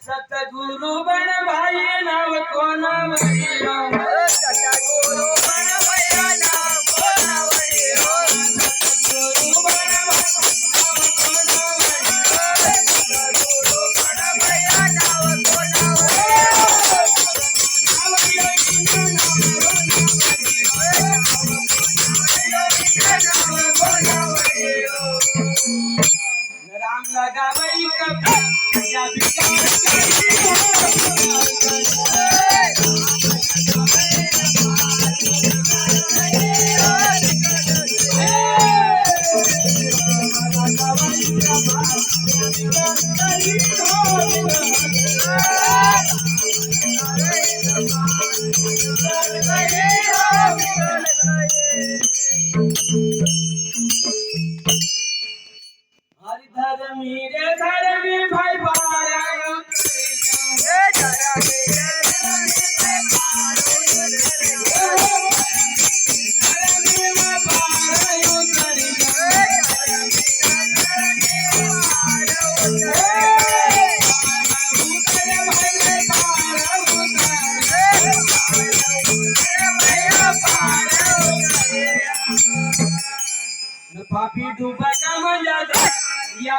सतगुरु बन भाई नाव कोण वडियो सतगुरु बन भया नाव कोण वडियो सतगुरु बन नाव कोण वडियो सतगुरु बन भया नाव कोण वडियो राम लगावई कपड़ा या हरिधर मीरे धर्मी भाई पारायो पापी डूबा का मजा या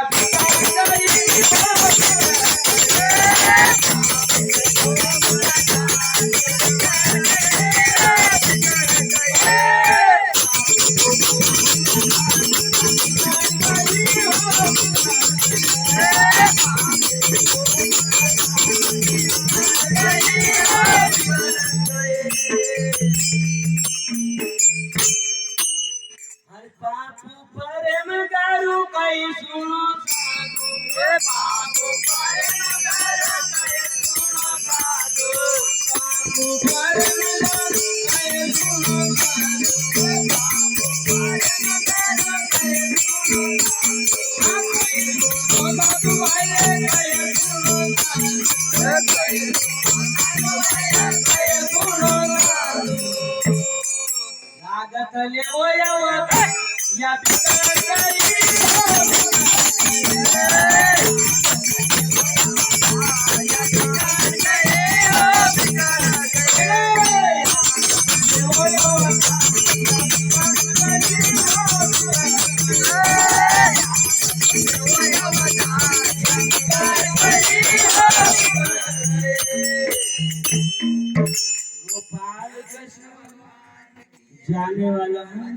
बापू प्रेम गारू कई सुनो साधु बापू प्रेम गारू कई सुनो साधु बापू प्रेम गारू कई सुनो साधु बापू प्रेम गारू कई सुनो साधु भाई कई सुनो साधु कई सुनो साधु लागत ले ओयावत या गोपाल कृष्ण जाने वाला है